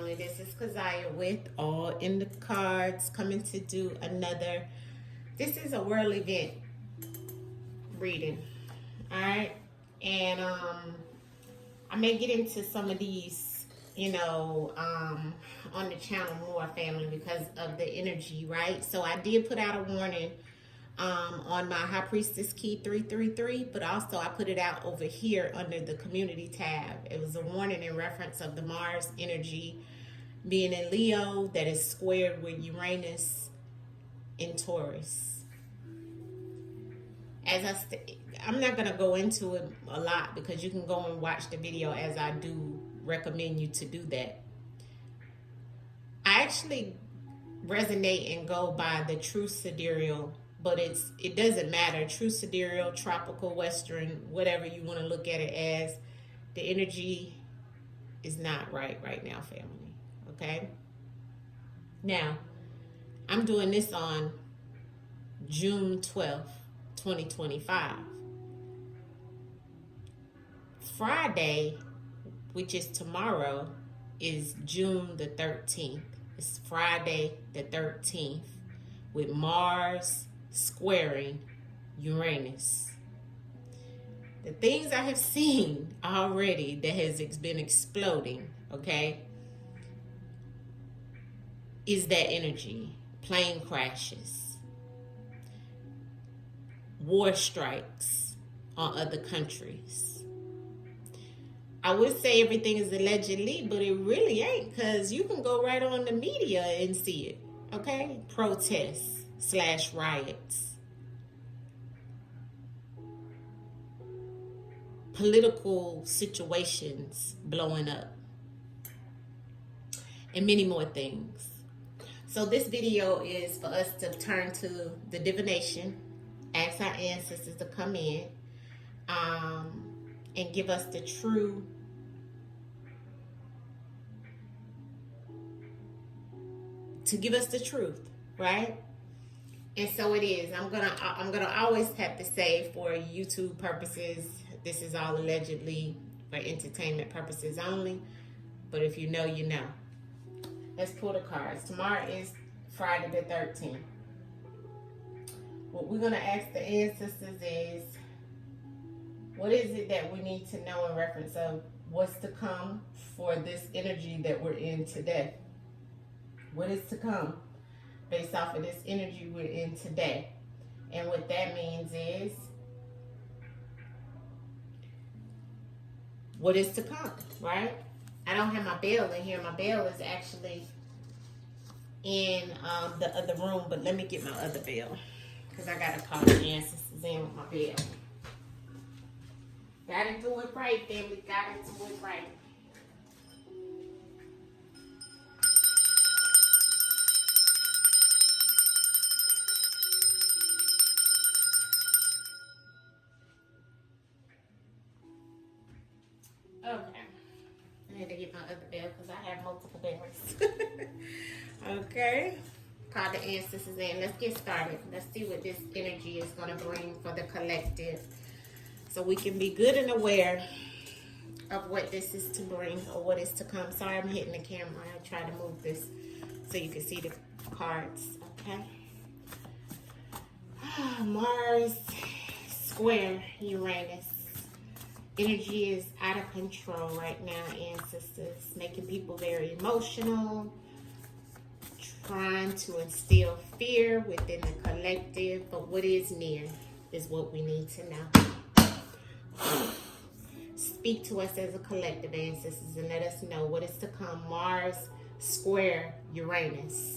family. This is Kazaya with All in the Cards, coming to do another. This is a world event reading, all right? And I may get into some of these, on the channel more, family, because of the energy, right? So I did put out a warning on my High Priestess Key 333, but also I put it out over here under the community tab. It was a warning in reference of the Mars energy being in Leo that is squared with Uranus in Taurus. I'm not going to go into it a lot because you can go and watch the video, as I do recommend you to do that. I actually resonate and go by the true sidereal, but it doesn't matter. True sidereal, tropical, western, whatever you want to look at it as, the energy is not right now, family. Okay? Now, I'm doing this on June 12th, 2025. Friday, which is tomorrow, is June the 13th. It's Friday the 13th with Mars squaring Uranus. The things I have seen already that has been exploding, okay, is that energy. Plane crashes, war strikes on other countries. I would say everything is allegedly, but it really ain't, because you can go right on the media and see it, okay? Protests / riots. Political situations blowing up. And many more things. So this video is for us to turn to the divination, ask our ancestors to come in and give us the true truth, right? And so it is. I'm gonna always have to say, for YouTube purposes, this is all allegedly for entertainment purposes only. But if you know, you know. Let's pull the cards. Tomorrow is Friday the 13th. What we're gonna ask the ancestors is, what is it that we need to know in reference of what's to come for this energy that we're in today? What is to come based off of this energy we're in today? And what that means is, what is to come, right? I don't have my bell in here. My bell is actually in the other room, but let me get my other bell, because I got to call the ancestors in with my bell. Gotta do it right, family. Gotta do it right. Okay. I had to get my other bell because I have multiple bells. Okay. Call the ancestors in. Let's get started. Let's see what this energy is going to bring for the collective, so we can be good and aware of what this is to bring or what is to come. Sorry, I'm hitting the camera. I try to move this so you can see the cards. Okay. Mars square Uranus. Energy is out of control right now, ancestors, making people very emotional, trying to instill fear within the collective, but what is near is what we need to know. Speak to us as a collective, ancestors, and let us know what is to come. Mars square Uranus.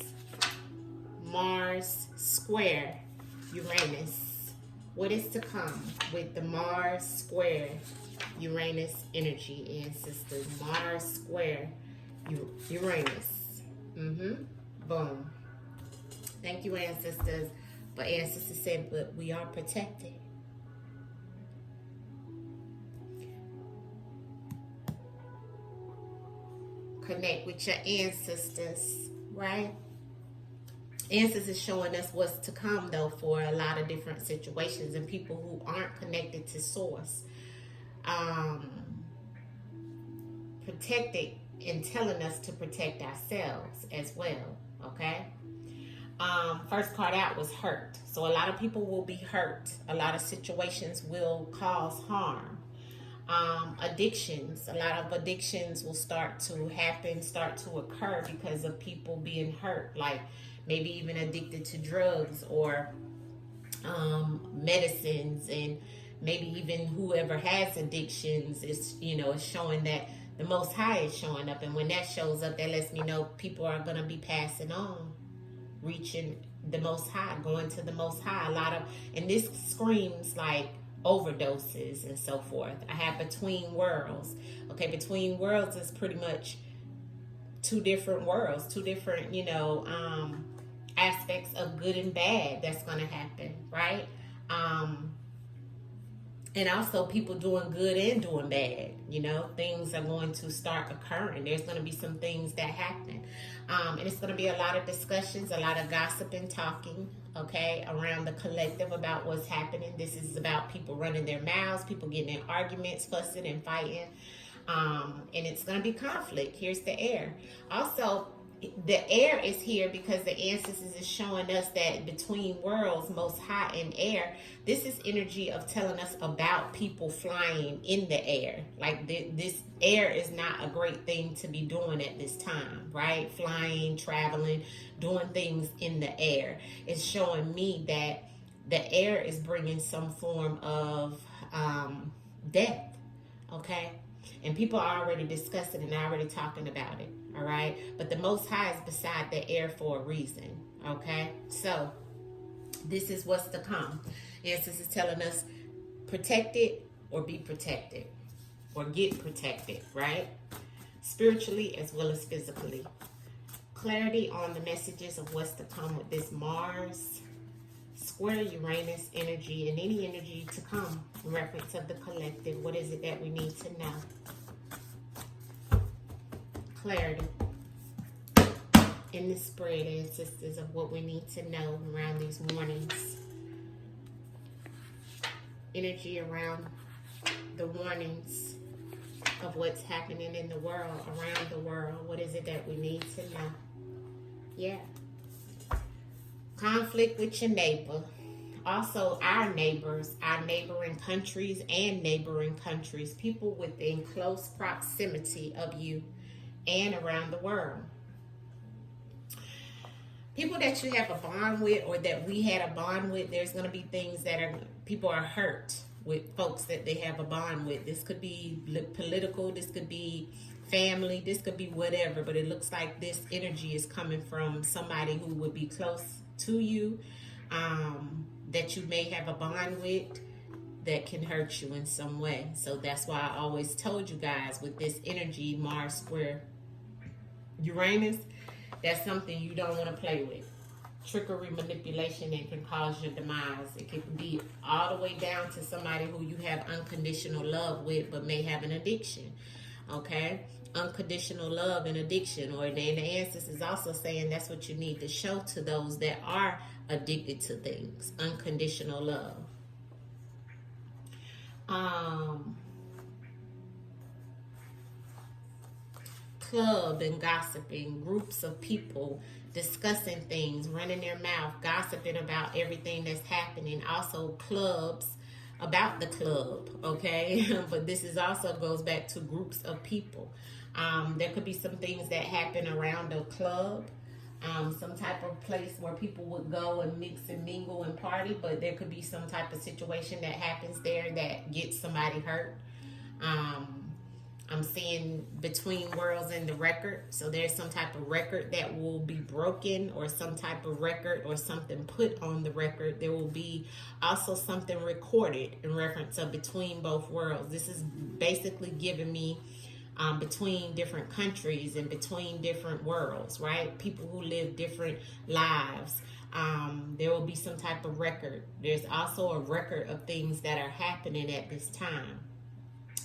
Mars square Uranus. What is to come with the Mars square Uranus energy, ancestors? Mars square Uranus. Boom. Thank you, ancestors. But ancestors said, but we are protected. Connect with your ancestors, right? Ancestors showing us what's to come, though, for a lot of different situations and people who aren't connected to source. Protected and telling us to protect ourselves as well. Okay. First card out was hurt. So a lot of people will be hurt. A lot of situations will cause harm. Addictions. A lot of addictions will start to happen, start to occur because of people being hurt. Like maybe even addicted to drugs or medicines, and maybe even whoever has addictions is, is showing that the Most High is showing up. And when that shows up, that lets me know people are going to be passing on, reaching the Most High, going to the Most High. A lot of, and this screams like overdoses and so forth. I have between worlds. Okay, between worlds is pretty much two different worlds, two different, aspects of good and bad that's going to happen, right? And also people doing good and doing bad. Things are going to start occurring. There's going to be some things that happen. And it's going to be a lot of discussions, a lot of gossip and talking, okay, around the collective about what's happening. This is about people running their mouths, people getting in arguments, fussing and fighting. And it's going to be conflict. Here's the air. Also, the air is here because the ancestors is showing us that between worlds, Most High and air, this is energy of telling us about people flying in the air. Like this air is not a great thing to be doing at this time, right? Flying, traveling, doing things in the air. It's showing me that the air is bringing some form of death, okay? And people are already discussing and already talking about it, all right? But the Most High is beside the air for a reason, okay? So this is what's to come. Ancestors is telling us protect it or be protected or get protected, right? Spiritually as well as physically. Clarity on the messages of what's to come with this Mars square Uranus energy and any energy to come in reference of the collective. What is it that we need to know? Clarity in the spread, ancestors, of what we need to know around these warnings. Energy around the warnings of what's happening in the world, around the world. What is it that we need to know? Yeah. Conflict with your neighbor. Also, our neighbors, our neighboring countries and neighboring countries, people within close proximity of you and around the world. People that you have a bond with or that we had a bond with, there's going to be things that people are hurt with folks that they have a bond with. This could be political, this could be family, this could be whatever, but it looks like this energy is coming from somebody who would be close to you, that you may have a bond with, that can hurt you in some way. So that's why I always told you guys, with this energy, Mars square Uranus, that's something you don't want to play with. Trickery, manipulation, and can cause your demise. It can be all the way down to somebody who you have unconditional love with but may have an addiction, okay? Unconditional love and addiction. Or then the ancestors is also saying that's what you need to show to those that are addicted to things. Unconditional love. Club and gossiping, groups of people discussing things, running their mouth, gossiping about everything that's happening. Also clubs about the club, okay? But this is also goes back to groups of people. There could be some things that happen around a club, some type of place where people would go and mix and mingle and party, but there could be some type of situation that happens there that gets somebody hurt. I'm seeing between worlds in the record. So there's some type of record that will be broken, or some type of record or something put on the record. There will be also something recorded in reference of between both worlds. This is basically giving me between different countries and between different worlds, right? People who live different lives. There will be some type of record. There's also a record of things that are happening at this time.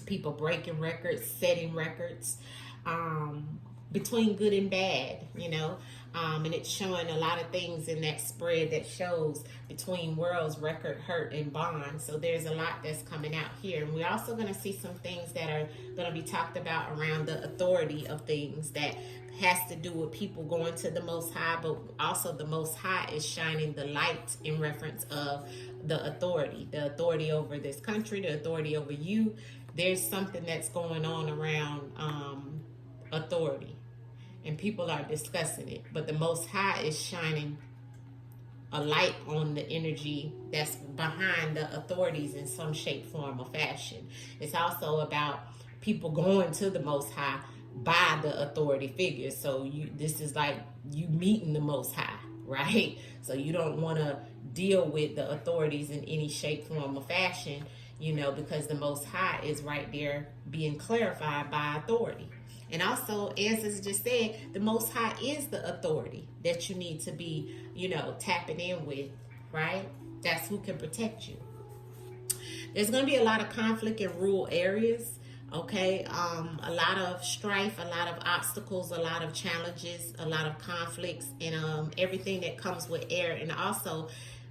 People breaking records, setting records, between good and bad, And it's showing a lot of things in that spread that shows between worlds, record, hurt, and bond. So there's a lot that's coming out here. And we're also going to see some things that are going to be talked about around the authority of things that has to do with people going to the Most High, but also the Most High is shining the light in reference of the authority over this country, the authority over you. There's something that's going on around authority. And people are discussing it. But the Most High is shining a light on the energy that's behind the authorities in some shape, form, or fashion. It's also about people going to the Most High by the authority figures. So this is like you meeting the Most High, right? So you don't want to deal with the authorities in any shape, form, or fashion, because the Most High is right there being clarified by authority. And also, as I just said, the Most High is the authority that you need to be, tapping in with, right? That's who can protect you. There's going to be a lot of conflict in rural areas, okay? A lot of strife, a lot of obstacles, a lot of challenges, a lot of conflicts, and everything that comes with air. And also,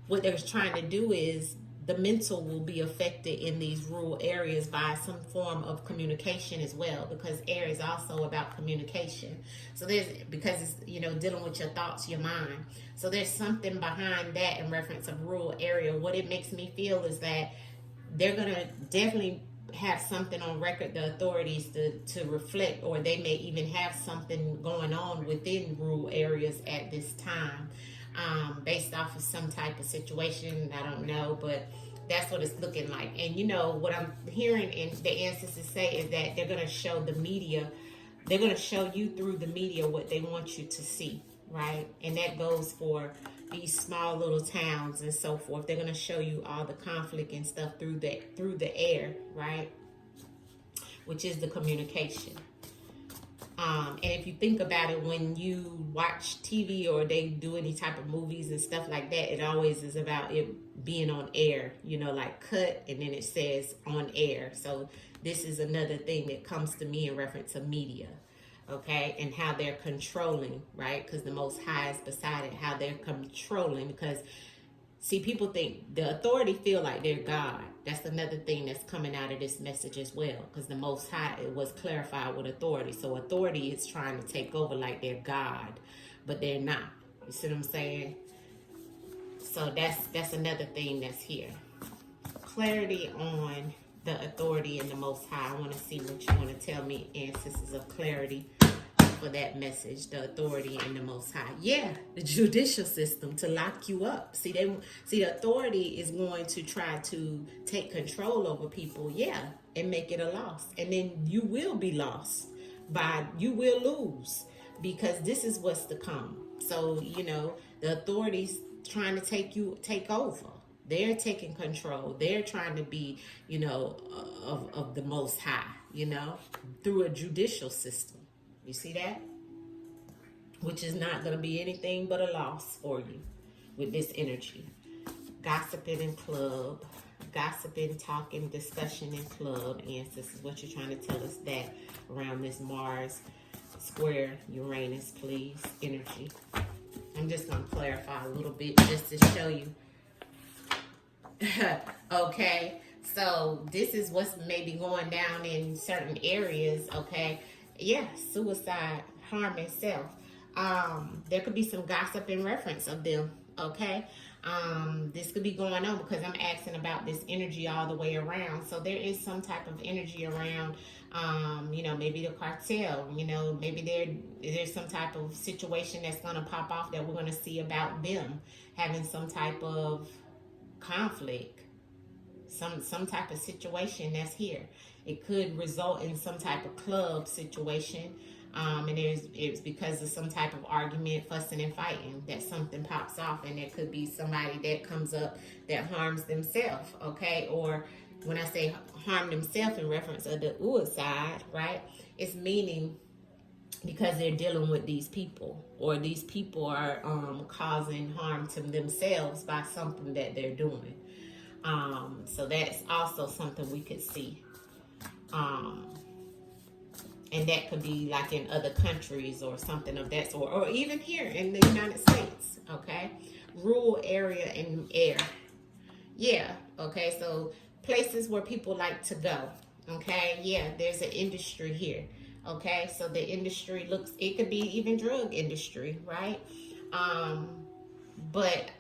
what they're trying to do is the mental will be affected in these rural areas by some form of communication as well, because air is also about communication. So because it's, dealing with your thoughts, your mind. So there's something behind that in reference of rural area. What it makes me feel is that they're going to definitely have something on record, the authorities to reflect, or they may even have something going on within rural areas at this time. Based off of some type of situation, I don't know, but that's what it's looking like. And what I'm hearing and the ancestors say is that they're going to show the media, they're going to show you through the media what they want you to see, right? And that goes for these small little towns and so forth. They're going to show you all the conflict and stuff through the air, right? Which is the communication. And if you think about it, when you watch TV or they do any type of movies and stuff like that, it always is about it being on air, like cut, and then it says on air. So this is another thing that comes to me in reference to media, okay, and how they're controlling, right? Because the Most High is beside it, how they're controlling. Because see, people think the authority feel like they're God. That's another thing that's coming out of this message as well. Because the Most High, it was clarified with authority. So authority is trying to take over like they're God. But they're not. You see what I'm saying? So that's another thing that's here. Clarity on the authority and the Most High. I want to see what you want to tell me, ancestors, of clarity for that message, the authority and the Most High. Yeah, the judicial system to lock you up. See, the authority is going to try to take control over people, and make it a loss. And then you will be lost you will lose, because this is what's to come. So, the authorities trying to take over. They're taking control. They're trying to be, of the Most High, through a judicial system. You see that? Which is not going to be anything but a loss for you with this energy. Gossiping in club. Gossiping, talking, discussion in club. And this is what you're trying to tell us that around this Mars square Uranus, please, energy. I'm just going to clarify a little bit just to show you. Okay. So this is what's maybe going down in certain areas, okay? Yeah, suicide, harming self. There could be some gossip in reference of them, okay? This could be going on because I'm asking about this energy all the way around. So there is some type of energy around, maybe the cartel, maybe there's some type of situation that's going to pop off that we're going to see about them having some type of conflict, some type of situation that's here. It could result in some type of club situation, and it's because of some type of argument, fussing and fighting, that something pops off, and there could be somebody that comes up that harms themselves, okay? Or when I say harm themselves in reference of the side, right? It's meaning because they're dealing with these people, or these people are causing harm to themselves by something that they're doing. So that's also something we could see. And that could be like in other countries or something of that sort, or even here in the United States, okay? Rural area and air. Yeah, okay, so places where people like to go, okay? Yeah, there's an industry here, okay? So the industry looks, it could be even drug industry, right? But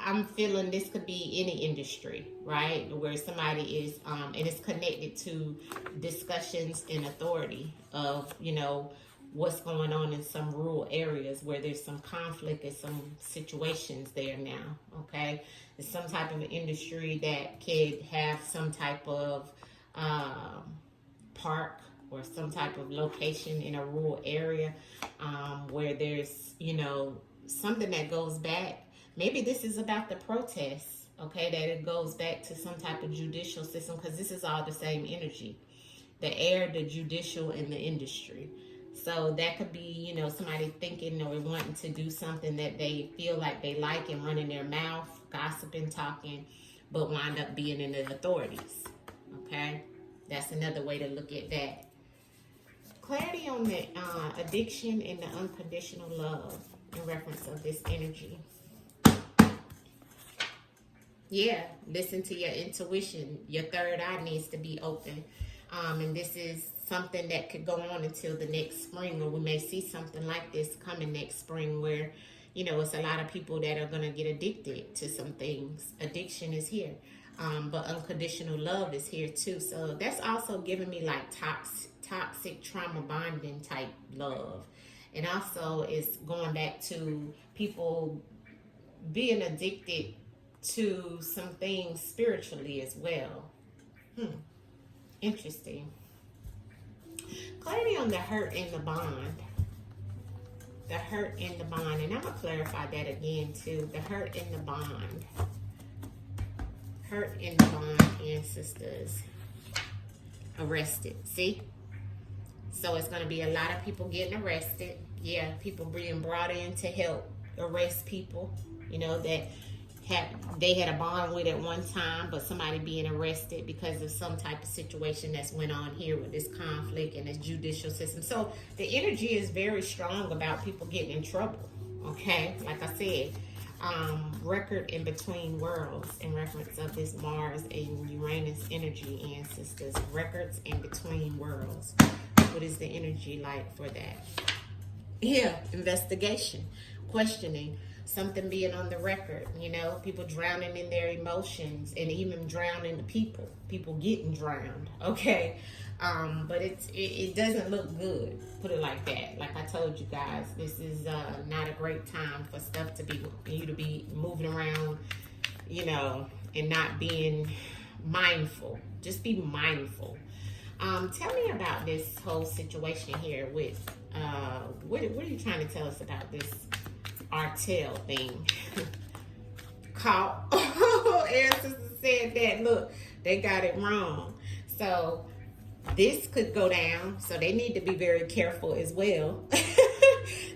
I'm feeling this could be any industry, right? Where somebody is, and it's connected to discussions in authority of, you know, what's going on in some rural areas where there's some conflict and some situations there now, okay? It's some type of industry that could have some type of park or some type of location in a rural area where there's, you know, something that goes back. Maybe this is about the protests, okay, that it goes back to some type of judicial system, because this is all the same energy. The air, the judicial, and the industry. So that could be, you know, somebody thinking or wanting to do something that they feel like they like and running their mouth, gossiping, talking, but wind up being in the authorities, okay? That's another way to look at that. Clarity on the addiction and the unconditional love in reference of this energy. Yeah, listen to your intuition. Your third eye needs to be open. And this is something that could go on until the next spring, or we may see something like this coming next spring where, you know, it's a lot of people that are going to get addicted to some things. Addiction is here. But unconditional love is here too. So that's also giving me like toxic trauma bonding type love. And also it's going back to people being addicted to some things spiritually as well. Interesting. Clarity on the hurt and the bond. The hurt and the bond. And I'm going to clarify that again too. The hurt and the bond. Hurt and the bond, ancestors. Arrested. See? So it's going to be a lot of people getting arrested. Yeah, people being brought in to help arrest people, you know, that they had a bond with at one time, but somebody being arrested because of some type of situation that's went on here with this conflict and this judicial system. So the energy is very strong about people getting in trouble, okay? Like I said, record in between worlds in reference of this Mars and Uranus energy, ancestors. Records in between worlds. What is the energy like for that? Yeah, investigation, questioning, something being on the record, you know, people drowning in their emotions and even drowning the people getting drowned, okay? But it doesn't look good, put it like that. Like I told you guys, this is not a great time for stuff to be, you to be moving around, you know, and not being mindful. Just be mindful. Tell me about this whole situation here with, what are you trying to tell us about this Artel thing? Caught. Ancestors said that, look, they got it wrong. So this could go down, so they need to be very careful as well.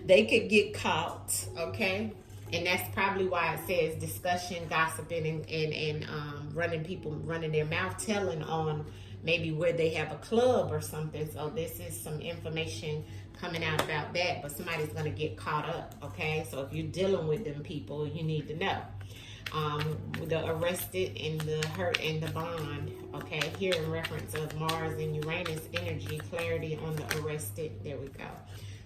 They could get caught, okay? And that's probably why it says discussion, gossiping, and running their mouth, telling on maybe where they have a club or something. So this is some information coming out about that, but somebody's going to get caught up, okay? So if you're dealing with them people, you need to know. The arrested and the hurt and the bond, okay? Here in reference of Mars and Uranus energy, clarity on the arrested. There we go.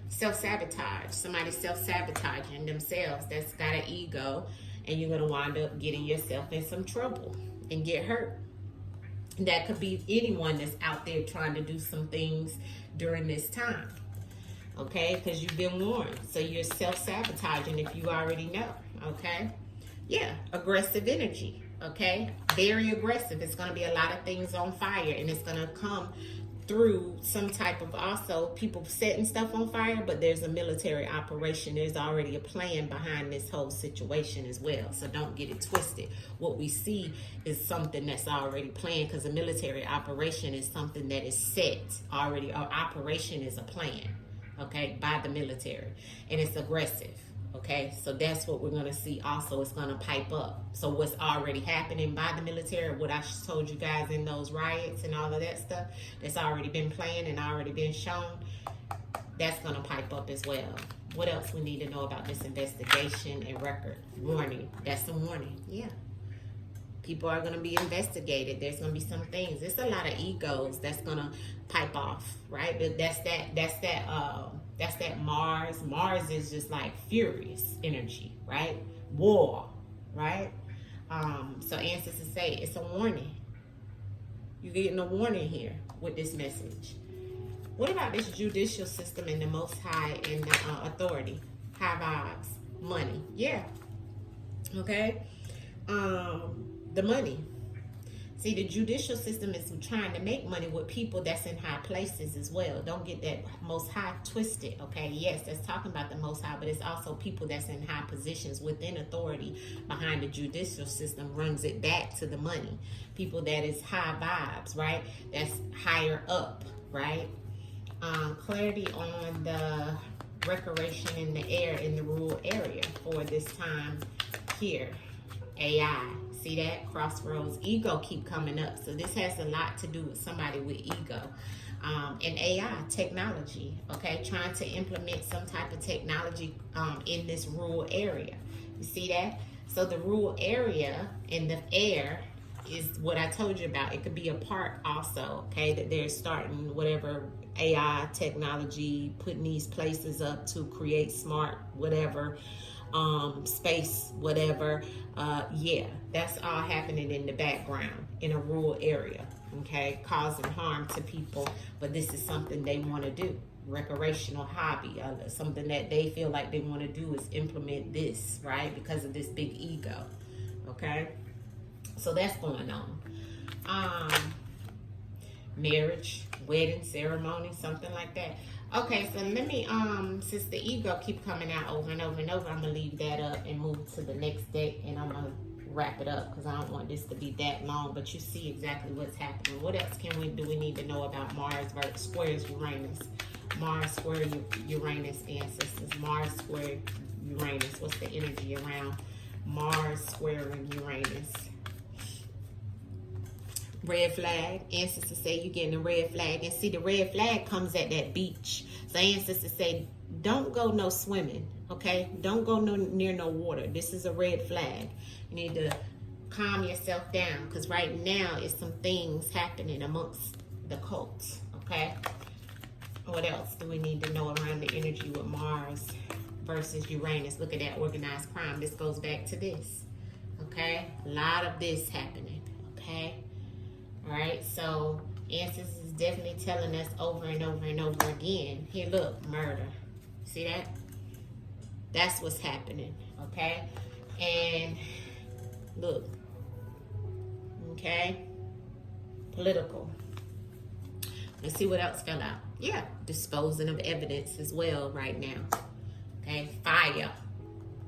Self-sabotage. Somebody self-sabotaging themselves that's got an ego, and you're going to wind up getting yourself in some trouble and get hurt. That could be anyone that's out there trying to do some things during this time, okay? Because you've been warned. So you're self-sabotaging if you already know, okay? Yeah, aggressive energy, okay? Very aggressive. It's going to be a lot of things on fire, and it's going to come through some type of also people setting stuff on fire, but there's a military operation. There's already a plan behind this whole situation as well. So don't get it twisted. What we see is something that's already planned, because a military operation is something that is set already. Our operation is a plan, okay, by the military, and it's aggressive, Okay, so that's what we're going to see also. It's going to pipe up. So what's already happening by the military, what I told you guys in those riots and all of that stuff, that's already been playing and already been shown, that's going to pipe up as well. What else we need to know about this investigation and record? Warning. That's a warning. Yeah. People are going to be investigated. There's going to be some things. There's a lot of egos that's going to pipe off, right? But that's that Mars. Mars is just like furious energy, right? War, right? So ancestors say it's a warning. You're getting a warning here with this message. What about this judicial system and the Most High and the authority? High vibes, money, yeah. Okay. The money. See, the judicial system is trying to make money with people that's in high places as well. Don't get that Most High twisted, okay? Yes, that's talking about the Most High, but it's also people that's in high positions within authority behind the judicial system runs it back to the money. People that is high vibes, right? That's higher up, right? Clarity on the recreation in the air in the rural area for this time here. AI. See that? Crossroads. Ego keep coming up. So this has a lot to do with somebody with ego. And AI, technology, okay? Trying to implement some type of technology in this rural area. You see that? So the rural area in the air is what I told you about. It could be a part also, okay? That they're starting whatever AI technology, putting these places up to create smart whatever, space, whatever. Yeah, that's all happening in the background in a rural area, okay, causing harm to people. But this is something they want to do, recreational hobby, something that they feel like they want to do is implement this, right, because of this big ego. Okay, so that's going on. Marriage, wedding ceremony, something like that. Okay, so let me, since the ego keep coming out over and over and over, I'm going to leave that up and move to the next deck, and I'm going to wrap it up because I don't want this to be that long, but you see exactly what's happening. What else do we need to know about Mars squares Uranus? Mars square Uranus ancestors. Mars square Uranus. What's the energy around Mars squaring Uranus? Red flag. Ancestors say you're getting a red flag. And see, the red flag comes at that beach. So ancestors say, don't go no swimming, okay? Don't go near no water. This is a red flag. You need to calm yourself down because right now it's some things happening amongst the cults, okay? What else do we need to know around the energy with Mars versus Uranus? Look at that organized crime. This goes back to this, okay? A lot of this happening, okay? All right, so ancestors is definitely telling us over and over and over again. Here, look, murder. See that? That's what's happening, okay? And look, okay? Political. Let's see what else fell out. Yeah, disposing of evidence as well right now. Okay, fire.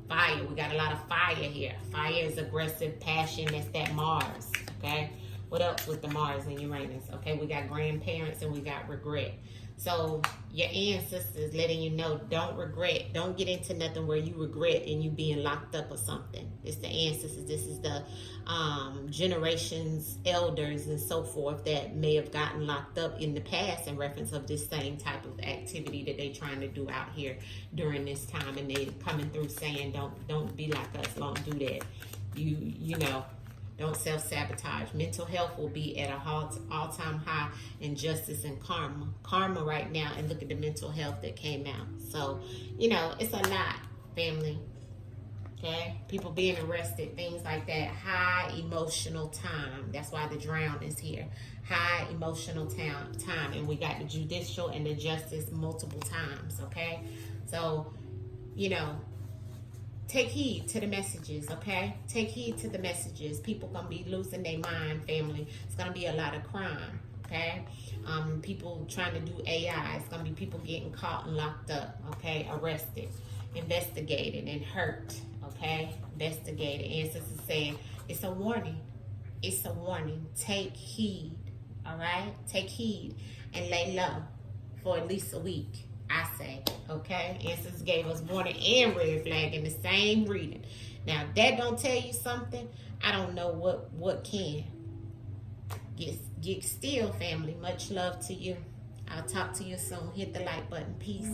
Fire, we got a lot of fire here. Fire is aggressive, passion, that's that Mars, okay? What else with the Mars and Uranus? Okay, we got grandparents and we got regret. So your ancestors letting you know, don't regret. Don't get into nothing where you regret and you being locked up or something. It's the ancestors. This is the generations, elders, and so forth that may have gotten locked up in the past in reference of this same type of activity that they trying to do out here during this time. And they coming through saying, don't be like us. Don't do that. You know. Don't self-sabotage. Mental health will be at a all-time high in justice and karma. Karma right now, and look at the mental health that came out. So, you know, it's a lot, family. Okay? People being arrested, things like that. High emotional time. That's why the drown is here. High emotional time. And we got the judicial and the justice multiple times, okay? So, you know, take heed to the messages, okay? Take heed to the messages. People gonna be losing their mind, family. It's gonna be a lot of crime, okay? People trying to do AI. It's gonna be people getting caught and locked up, okay? Arrested, investigated, and hurt, okay? Investigated. Ancestors saying it's a warning. It's a warning. Take heed, all right? Take heed and lay low for at least a week, I say, okay? Ancestors gave us warning and red flag in the same reading. Now, if that don't tell you something, I don't know what can. Get still, family. Much love to you. I'll talk to you soon. Hit the like button. Peace.